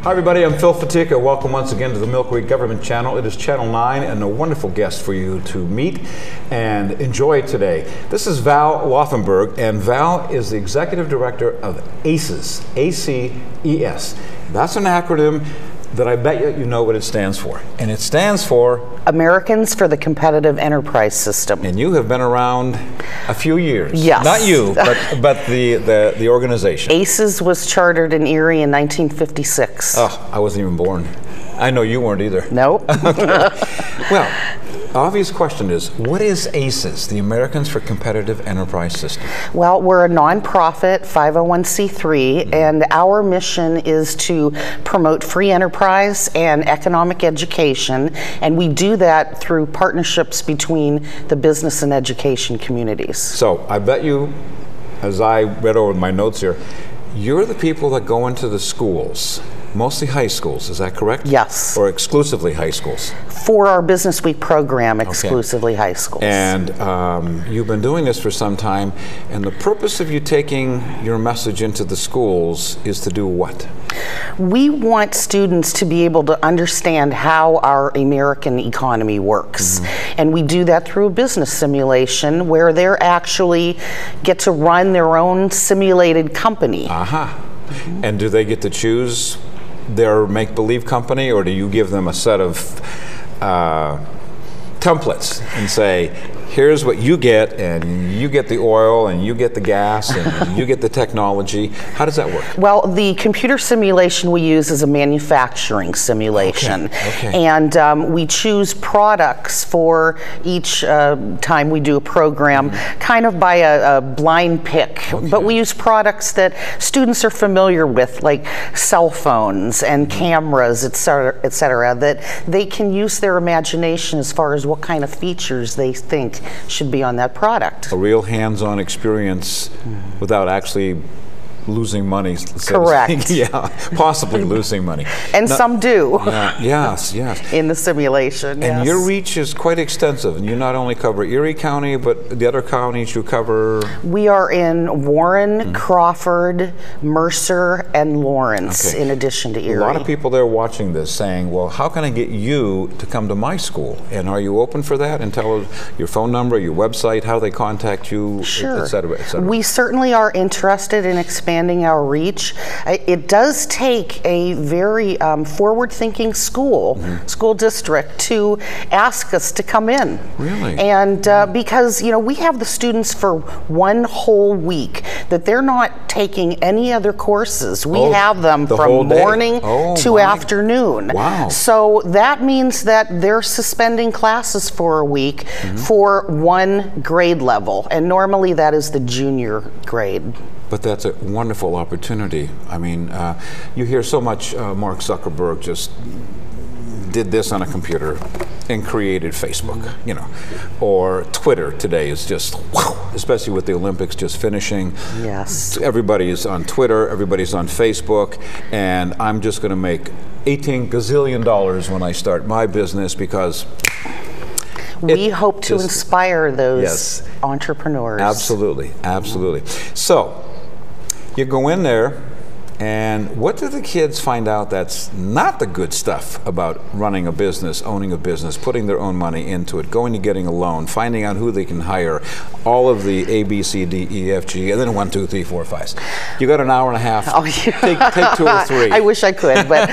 Hi everybody, I'm Phil Fatica. Welcome once again to the Millcreek Government Channel. It is Channel 9 and a wonderful guest for you to meet and enjoy today. This is Val Lothenberg, and Val is the Executive Director of ACES, A-C-E-S. That's an acronym that I bet you know what it stands for. And it stands for Americans for the Competitive Enterprise System. And you have been around a few years. Yes. Not you, but the organization. ACES was chartered in Erie in 1956. Oh, I wasn't even born. I know you weren't either. Nope. Okay. Well, obvious question is, what is ACES, the Americans for Competitive Enterprise System? Well, we're a nonprofit 501c3, and our mission is to promote free enterprise and economic education, and we do that through partnerships between the business and education communities. So I bet you, as I read over my notes here, you're the people that go into the schools, mostly high schools, is that correct? Yes. Or exclusively high schools? For our Business Week program, exclusively high schools. And you've been doing this for some time, and the purpose of you taking your message into the schools is to do what? We want students to be able to understand how our American economy works. And we do that through a business simulation where they actually get to run their own simulated company. And do they get to choose their make-believe company, or do you give them a set of templates and say, here's what you get, and you get the oil, and you get the gas, and you get the technology? How does that work? Well, the computer simulation we use is a manufacturing simulation. And we choose products for each time we do a program, kind of by a blind pick. But we use products that students are familiar with, like cell phones and cameras, et cetera, that they can use their imagination as far as what kind of features they think should be on that product. A real hands-on experience without actually losing money. Correct. Yeah, possibly losing money. And now, some do. Yes. In the simulation, And your reach is quite extensive, and you not only cover Erie County, but the other counties you cover? We are in Warren, Crawford, Mercer, and Lawrence, in addition to Erie. A lot of people there watching this saying, well, how can I get you to come to my school? And are you open for that? And tell us your phone number, your website, how they contact you, et cetera, et cetera. We certainly are interested in expanding our reach. It does take a very forward-thinking school district to ask us to come in. Really? And because we have the students for one whole week that they're not taking any other courses. We have them from morning to afternoon. Wow. So that means that they're suspending classes for a week for one grade level, and normally that is the junior grade. But that's a wonderful opportunity. I mean, you hear so much Mark Zuckerberg just did this on a computer and created Facebook, or Twitter today is just, wow, especially with the Olympics just finishing. Yes. Everybody is on Twitter, everybody's on Facebook, and I'm just going to make $18 gazillion when I start my business because we hope to inspire those entrepreneurs. Absolutely. So, you go in there, and what do the kids find out that's not the good stuff about running a business, owning a business, putting their own money into it, going to getting a loan, finding out who they can hire, all of the A, B, C, D, E, F, G, and then 1, 2, 3, 4, 5. You got an hour and a half. Take 2 or 3. I wish I could, but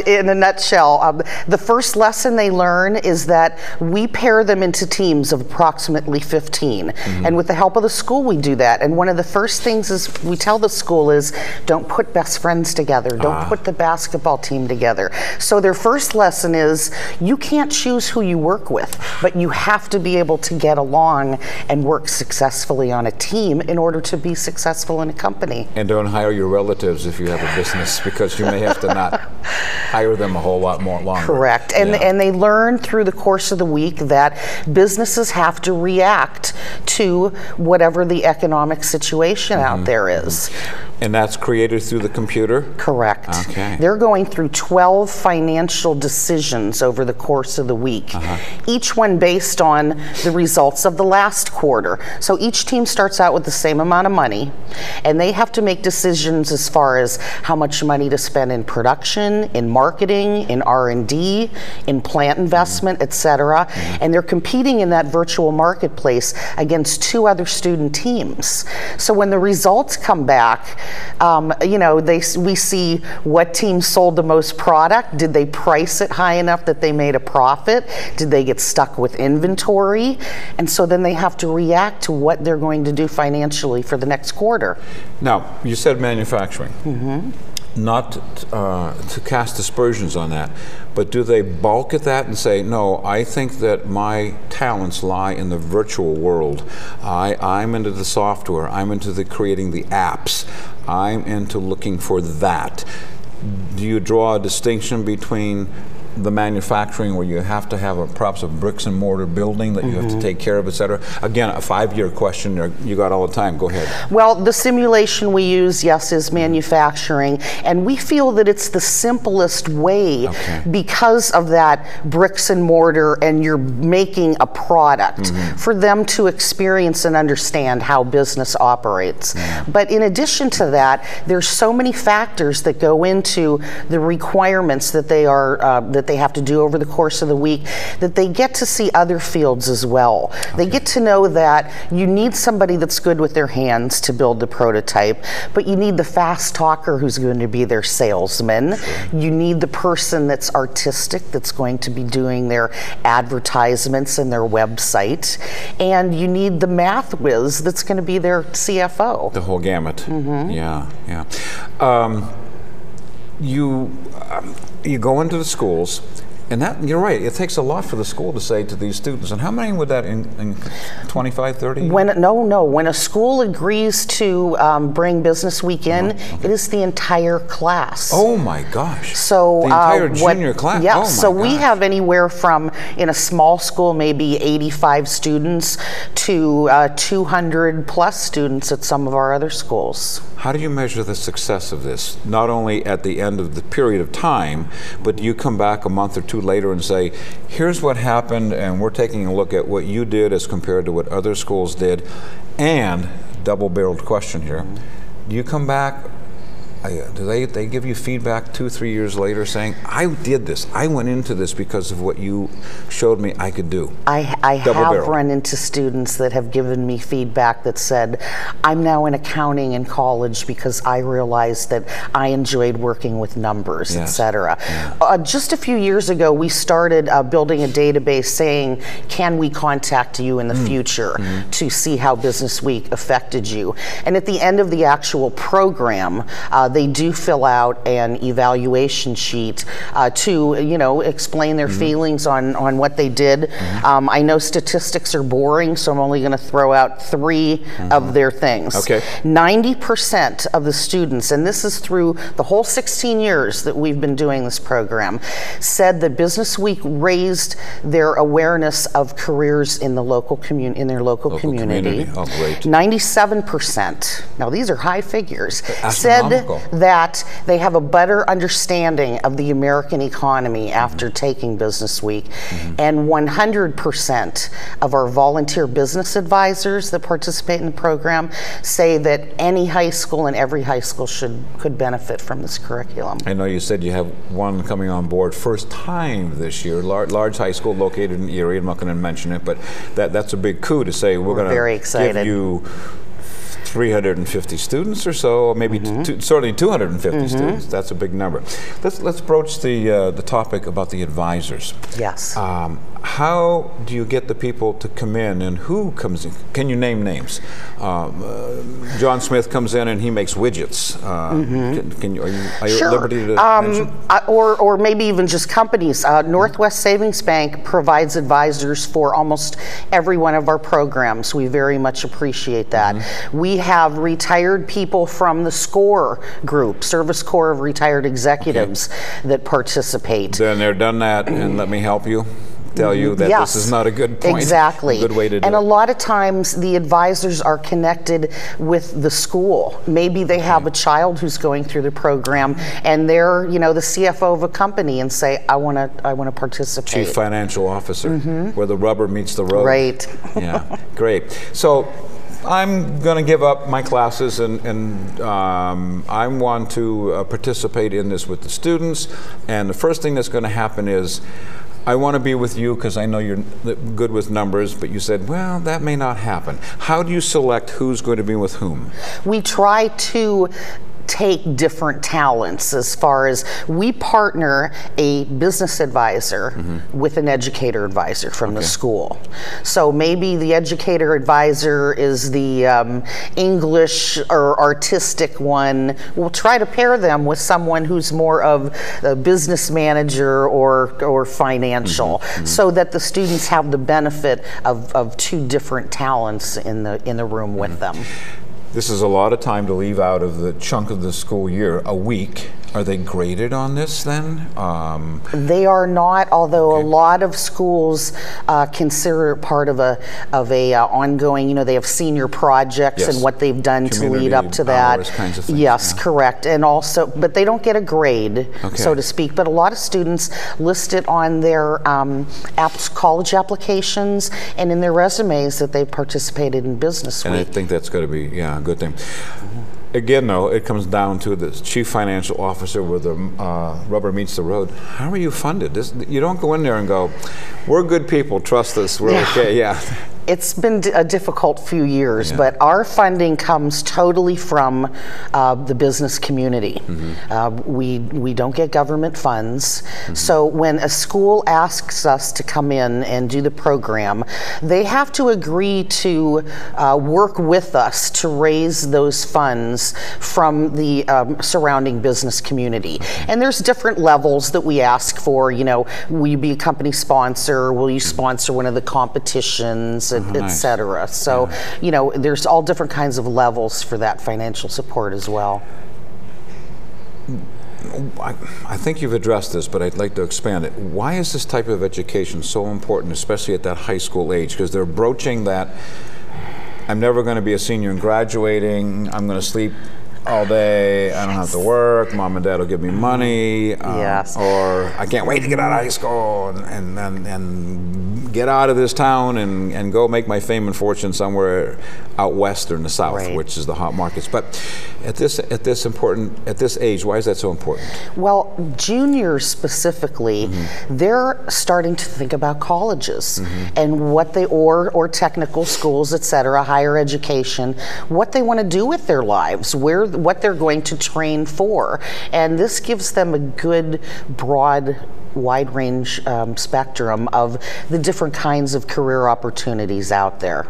in a nutshell, the first lesson they learn is that we pair them into teams of approximately 15. And with the help of the school, we do that. And one of the first things is we tell the school is, don't put best friends together. Don't put the basketball team together. So their first lesson is you can't choose who you work with, but you have to be able to get along and work successfully on a team in order to be successful in a company. And don't hire your relatives if you have a business, because you may have to not hire them a whole lot more longer. Correct. And they learn through the course of the week that businesses have to react to whatever the economic situation out there is. And that's created through the computer? Correct. Okay. They're going through 12 financial decisions over the course of the week, each one based on the results of the last quarter. So each team starts out with the same amount of money, and they have to make decisions as far as how much money to spend in production, in marketing, in R&D, in plant investment, etc. And they're competing in that virtual marketplace against 2 other student teams. So when the results come back, you know, we see what team sold the most product. Did they price it high enough that they made a profit? Did they get stuck with inventory? And so then they have to react to what they're going to do financially for the next quarter. Now, you said manufacturing. Not to cast aspersions on that, but do they balk at that and say, no, I think that my talents lie in the virtual world. I'm into the software, I'm into the creating the apps, I'm into looking for that. Do you draw a distinction between the manufacturing where you have to have perhaps a bricks and mortar building that you have to take care of, et cetera? Again, a 5-year question you got all the time. Go ahead. Well, the simulation we use, yes, is manufacturing, and we feel that it's the simplest way because of that bricks and mortar, and you're making a product for them to experience and understand how business operates. But in addition to that, there's so many factors that go into the requirements that they are that they have to do over the course of the week, that they get to see other fields as well. They get to know that you need somebody that's good with their hands to build the prototype, but you need the fast talker who's going to be their salesman. You need the person that's artistic, that's going to be doing their advertisements and their website, and you need the math whiz that's going to be their CFO. The whole gamut. Yeah, yeah. You go into the schools, and that, you're right, it takes a lot for the school to say to these students, and how many would that in 25, 30? When a school agrees to bring Business Week in, it is the entire class. Oh my gosh. So the entire junior class? Yeah, oh my so we gosh. have anywhere from, in a small school, maybe 85 students to 200 plus students at some of our other schools. How do you measure the success of this? Not only at the end of the period of time, but you come back a month or 2 later and say, here's what happened, and we're taking a look at what you did as compared to what other schools did. And, double-barreled question here, do you come back, do they give you feedback 2, 3 years later saying, I did this, I went into this because of what you showed me I could do? I have run into students that have given me feedback that said, I'm now in accounting in college because I realized that I enjoyed working with numbers, etc. Just a few years ago, we started building a database saying, can we contact you in the future to see how Business Week affected you? And at the end of the actual program, they do fill out an evaluation sheet to, you know, explain their feelings on what they did. I know statistics are boring, so I'm only going to throw out 3 of their things. 90% of the students, and this is through the whole 16 years that we've been doing this program, said that Business Week raised their awareness of careers in the local community, in their local community. Oh, great. 97%, now these are high figures, said that they have a better understanding of the American economy after taking Business Week. And 100% of our volunteer business advisors that participate in the program say that any high school and every high school could benefit from this curriculum. I know you said you have one coming on board first time this year, large high school located in Erie. I'm not going to mention it, but that's a big coup to say we're going to give you 350 students or so, or maybe certainly 250 students. That's a big number. Let's broach the topic about the advisors. Yes. How do you get the people to come in, and who comes in? Can you name names? John Smith comes in and he makes widgets. Are you at liberty to mention? Or maybe even just companies. Northwest Savings Bank provides advisors for almost every one of our programs. We very much appreciate that. We have retired people from the SCORE group, Service Corps of Retired Executives, that participate. Then they're done that, and let me help you. tell you that Yes, this is not a good point. Exactly. A good way to do and it. a lot of times the advisors are connected with the school. Maybe they have a child who's going through the program, and they're, you know, the CFO of a company, and say, I want to participate. Chief Financial Officer, where the rubber meets the road. Right. Yeah, great. So I'm going to give up my classes, and I want to participate in this with the students. And the first thing that's going to happen is I want to be with you because I know you're good with numbers, but you said, well, that may not happen. How do you select who's going to be with whom? We try to take different talents, as far as we partner a business advisor with an educator advisor from the school. So maybe the educator advisor is the English or artistic one. We'll try to pair them with someone who's more of a business manager or financial, so that the students have the benefit of two different talents in the room with them. This is a lot of time to leave out of the chunk of the school year, a week. Are they graded on this then? They are not, although a lot of schools consider it part of a ongoing, you know, they have senior projects and what they've done to lead up to that. Kinds of things. Yes, correct. And also, but they don't get a grade, so to speak. But a lot of students list it on their college applications and in their resumes that they participated in Business Week. And I think that's going to be, a good thing. Again, though, it comes down to the Chief Financial Officer where the rubber meets the road. How are you funded? You don't go in there and go, we're good people, trust us, we're okay. It's been a difficult few years, but our funding comes totally from the business community. We don't get government funds. So when a school asks us to come in and do the program, they have to agree to work with us to raise those funds from the surrounding business community. And there's different levels that we ask for. You know, will you be a company sponsor? Will you sponsor one of the competitions? Etc. So, you know, there's all different kinds of levels for that financial support as well. I think you've addressed this, but I'd like to expand it. Why is this type of education so important, especially at that high school age? Because they're broaching that I'm never going to be a senior and graduating, I'm going to sleep all day, I don't have to work, mom and dad will give me money, or I can't wait to get out of high school and get out of this town and go make my fame and fortune somewhere out west or in the south, which is the hot markets. But at this age, why is that so important? Well, juniors specifically, they're starting to think about colleges and what they or technical schools, etc., higher education, what they want to do with their lives, what they're going to train for, and this gives them a good broad wide range spectrum of the different kinds of career opportunities out there.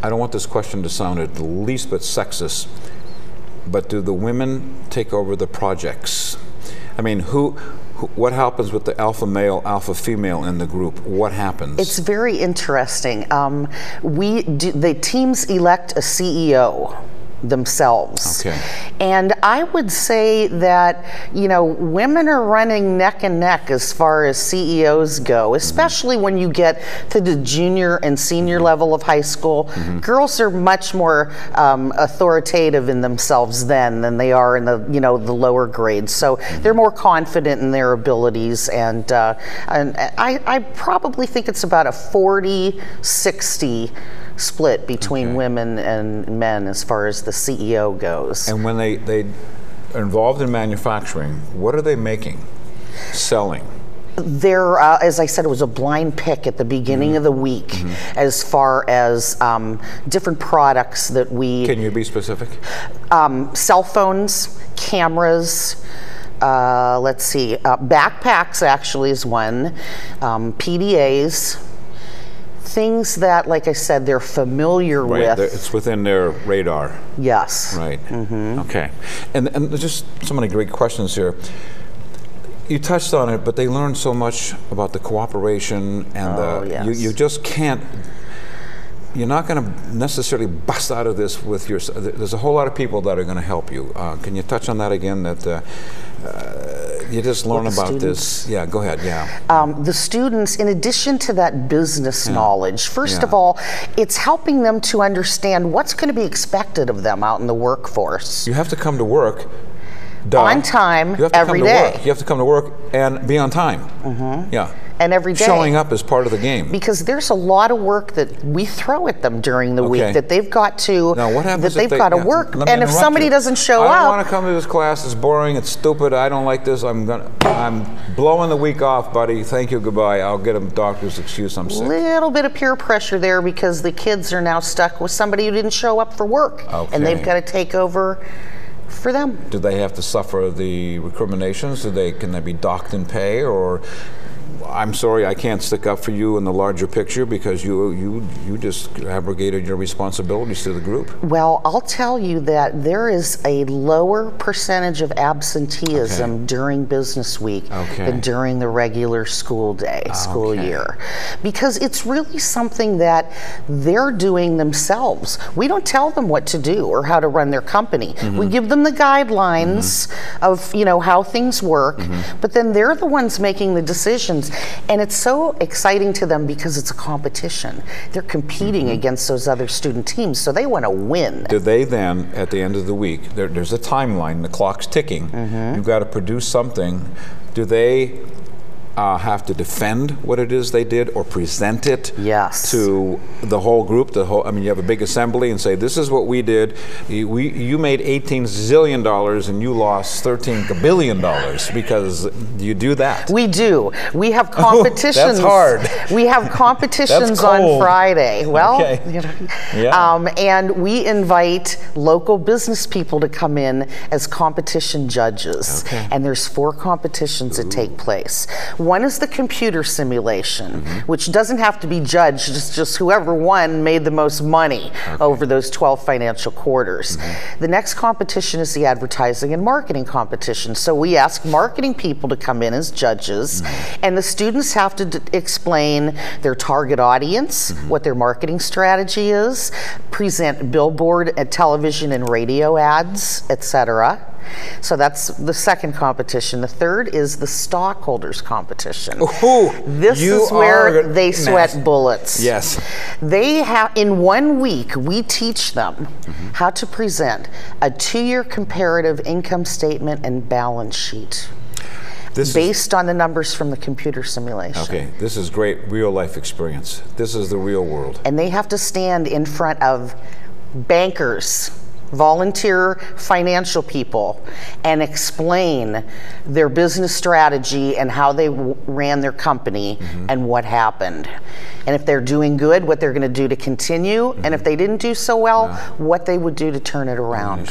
I don't want this question to sound at the least bit sexist, but do the women take over the projects? I mean, what happens with the alpha male, alpha female in the group? What happens? It's very interesting. The teams elect a CEO themselves. And I would say that, you know, women are running neck and neck as far as CEOs go, especially when you get to the junior and senior level of high school. Girls are much more authoritative in themselves then than they are in the, you know, the lower grades. So they're more confident in their abilities, and I probably think it's about a 40-60 split between women and men as far as the CEO goes. And when they are involved in manufacturing, what are they making, selling? There, as I said, it was a blind pick at the beginning of the week as far as different products that we... Can you be specific? Cell phones, cameras, let's see, backpacks actually is one, PDAs, things that, like I said, they're familiar with. It's within their radar. Yes. Right. Okay. And there's just so many great questions here. You touched on it, but they learn so much about the cooperation and you just can't. You're not going to necessarily bust out of this with there's a whole lot of people that are going to help you. Can you touch on that again? That you just learn about this. Yeah, go ahead. Yeah. The students, in addition to that business knowledge, first of all, it's helping them to understand what's going to be expected of them out in the workforce. You have to come to work on time every day. You have to come to work and be on time. Yeah. And every day. Showing up is part of the game. Because there's a lot of work that we throw at them during the week that they've got to, now, what happens that they've got to work. And if somebody doesn't show I up. don't want to come to this class, it's boring, it's stupid, I don't like this, I'm blowing the week off, buddy, thank you, goodbye, I'll get a doctor's excuse, I'm sick. Little bit of peer pressure there because the kids are now stuck with somebody who didn't show up for work. And they've got to take over for them. Do they have to suffer the recriminations? Can they be docked in pay, or I'm sorry, I can't stick up for you in the larger picture because you just abrogated your responsibilities to the group? Well, I'll tell you that there is a lower percentage of absenteeism during business week than during the regular school day, school year. Because it's really something that they're doing themselves. We don't tell them what to do or how to run their company. We give them the guidelines of, you know, how things work, but then they're the ones making the decisions. And it's so exciting to them because it's a competition. They're competing against those other student teams, so they want to win. Do they then, at the end of the week, there's a timeline, the clock's ticking, you've got to produce something. Do they have to defend what it is they did or present it to the whole group? I mean, you have a big assembly and say, this is what we did. You made $18 zillion and you lost $13 billion because you do that. We do. We have competitions. That's hard. We have competitions on Friday. Well, you know, and we invite local business people to come in as competition judges. And there's 4 competitions that take place. One is the computer simulation, which doesn't have to be judged, it's just whoever won made the most money over those 12 financial quarters. The next competition is the advertising and marketing competition. So we ask marketing people to come in as judges, and the students have to explain their target audience, what their marketing strategy is, present billboard, television and radio ads, etc. So that's the second competition. The third is the stockholders competition. This is where they sweat bullets. They have, in 1 week, we teach them how to present a 2-year comparative income statement and balance sheet. Based on the numbers from the computer simulation. This is great real life experience. This is the real world. And they have to stand in front of bankers, volunteer financial people, and explain their business strategy and how they ran their company and what happened. And if they're doing good, what they're going to do to continue, and if they didn't do so well, what they would do to turn it around.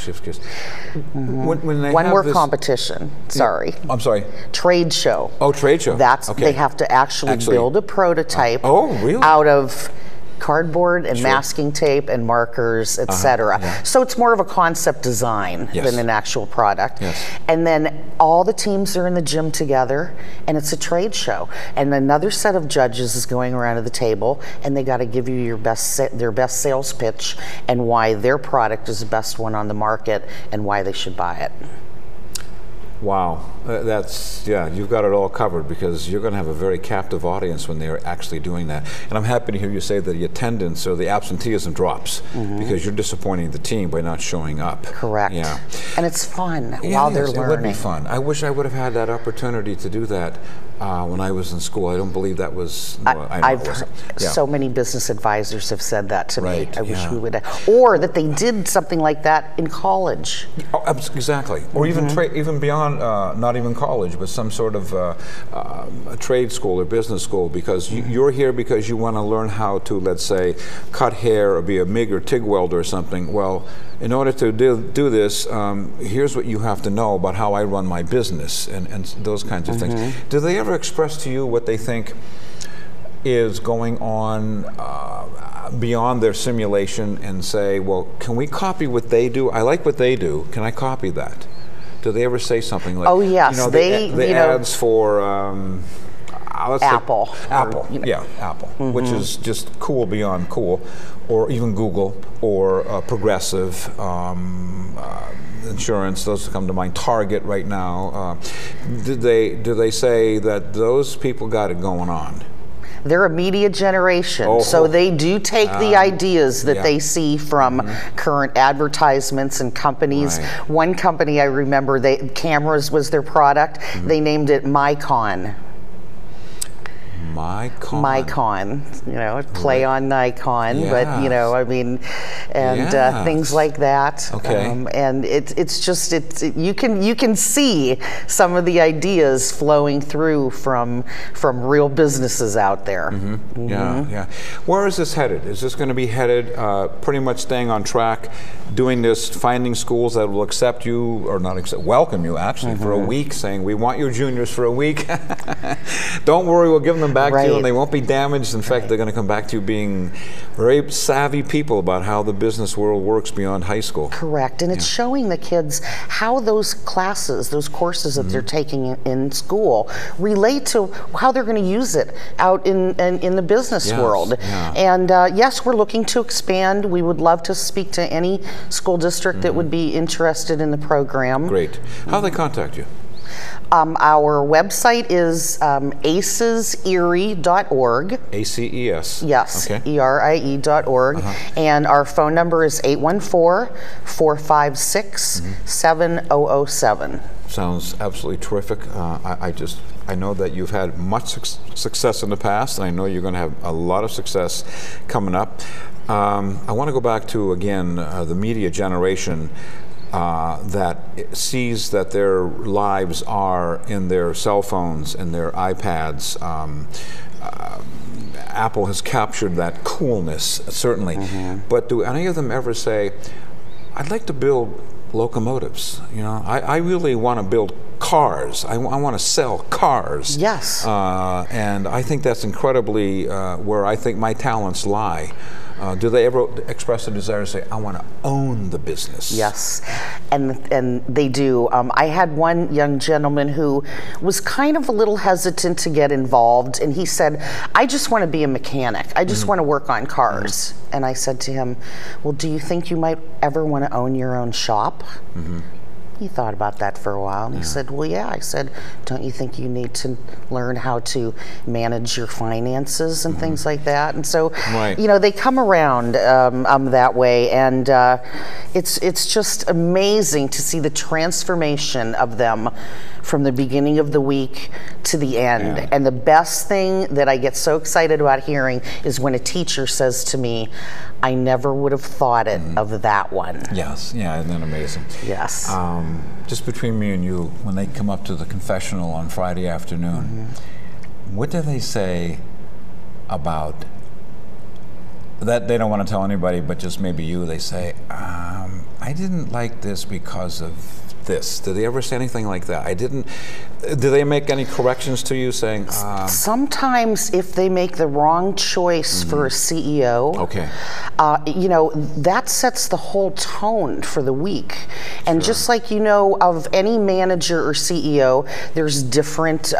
One more competition. Sorry. I'm sorry. Trade show. Trade show. They have to actually build a prototype out of cardboard and masking tape and markers, etc. So it's more of a concept design than an actual product. And then all the teams are in the gym together, and it's a trade show. And another set of judges is going around to the table, and they got to give you their best sales pitch and why their product is the best one on the market and why they should buy it. Wow, that's, you've got it all covered because you're going to have a very captive audience when they're actually doing that. And I'm happy to hear you say that the attendance or the absenteeism drops because you're disappointing the team by not showing up. Correct. And it's fun while they're learning. It would be fun. I wish I would have had that opportunity to do that when I was in school. I don't believe that was. So many business advisors have said that to me. I wish we would have. Or that they did something like that in college. Exactly. Or even beyond, not even college, but some sort of a trade school or business school, because you're here because you want to learn how to, let's say, cut hair or be a MIG or TIG welder or something. Well, in order to do this, here's what you have to know about how I run my business and those kinds of things. Do they ever express to you what they think is going on beyond their simulation and say, well, can we copy what they do? I like what they do. Can I copy that? Do they ever say something like, oh yes, the ads for let's Apple. say Apple, or, yeah, Apple, which is just cool beyond cool, or even Google, or Progressive, insurance, those come to mind, Target right now. Do they say that those people got it going on? They're a media generation, so they do take the ideas that they see from current advertisements and companies. Right. One company I remember, cameras was their product. They named it Mycon. Mycon, you know, play on Nikon, but you know, I mean, and things like that. Okay. And you can see some of the ideas flowing through from real businesses out there. Yeah. Where is this headed? Is this going to be headed pretty much staying on track, doing this, finding schools that will accept you, or not accept, welcome you actually for a week, saying we want your juniors for a week. Don't worry, we'll give them back to you and they won't be damaged. In fact, they're going to come back to you being very savvy people about how the business world works beyond high school. Correct, and it's showing the kids how those classes, those courses that they're taking in school relate to how they're going to use it out in the business world. And yes, we're looking to expand. We would love to speak to any school district that would be interested in the program. Great. How do they contact you? Our website is ACESErie.org. ACES. Yes, okay. ERIE.org. And our phone number is 814-456-7007. Sounds absolutely terrific. I know that you've had much success in the past, and I know you're going to have a lot of success coming up. I want to go back to, again, the media generation that sees that their lives are in their cell phones and their iPads. Apple has captured that coolness, certainly. But do any of them ever say, I'd like to build locomotives? You know, I really want to build cars. I want to sell cars. Yes. And I think that's incredibly where I think my talents lie. Do they ever express a desire to say, I want to own the business? Yes, and they do. I had one young gentleman who was kind of a little hesitant to get involved, and he said, I just want to be a mechanic. I just want to work on cars. And I said to him, well, do you think you might ever want to own your own shop? He thought about that for a while, and he said, well, yeah. I said, don't you think you need to learn how to manage your finances and things like that? And so, you know, they come around that way, and it's just amazing to see the transformation of them from the beginning of the week to the end. And the best thing that I get so excited about hearing is when a teacher says to me, I never would have thought it of that one. Yes, yeah, isn't that amazing? Yes. Just between me and you, when they come up to the confessional on Friday afternoon, what do they say about that? They don't want to tell anybody, but just maybe you. They say, I didn't like this because of this. Did they ever say anything like that? I didn't. Do they make any corrections to you saying? Sometimes if they make the wrong choice for a CEO, you know, that sets the whole tone for the week. And just like, you know, of any manager or CEO, there's different,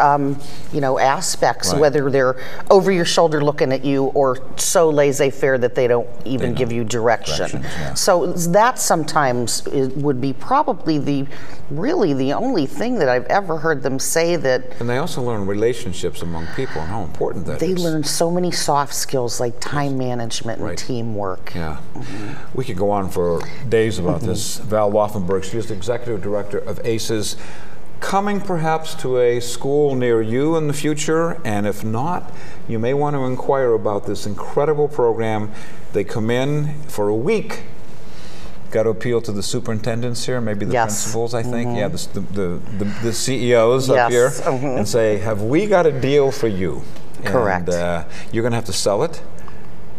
you know, aspects, whether they're over your shoulder looking at you or so laissez-faire that they don't even give you direction. So that sometimes would be probably really the only thing that I've ever heard them say that. And they also learn relationships among people and how important that is. They learn so many soft skills like time management and teamwork. Yeah. We could go on for days about this. Val Laufenberg, she is the Executive Director of ACES. Coming perhaps to a school near you in the future, and if not, you may want to inquire about this incredible program. They come in for a week. Got to appeal to the superintendents here, maybe the principals, I think. Yeah, the CEOs up here, and say, have we got a deal for you? Correct. And you're going to have to sell it.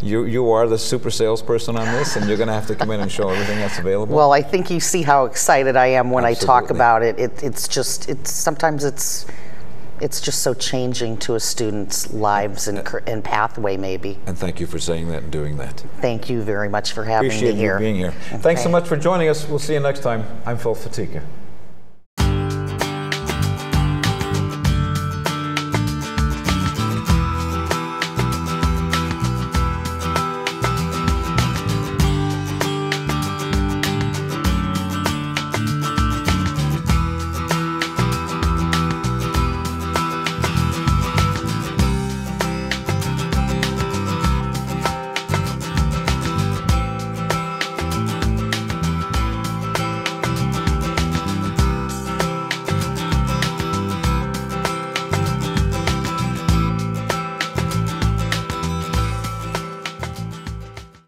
You are the super salesperson on this, and you're going to have to come in and show everything that's available. Well, I think you see how excited I am when I talk about it. Sometimes it's just so changing to a student's lives and pathway, maybe. And thank you for saying that and doing that. Thank you very much for having me here. Appreciate you being here. Thanks so much for joining us. We'll see you next time. I'm Phil Fatika.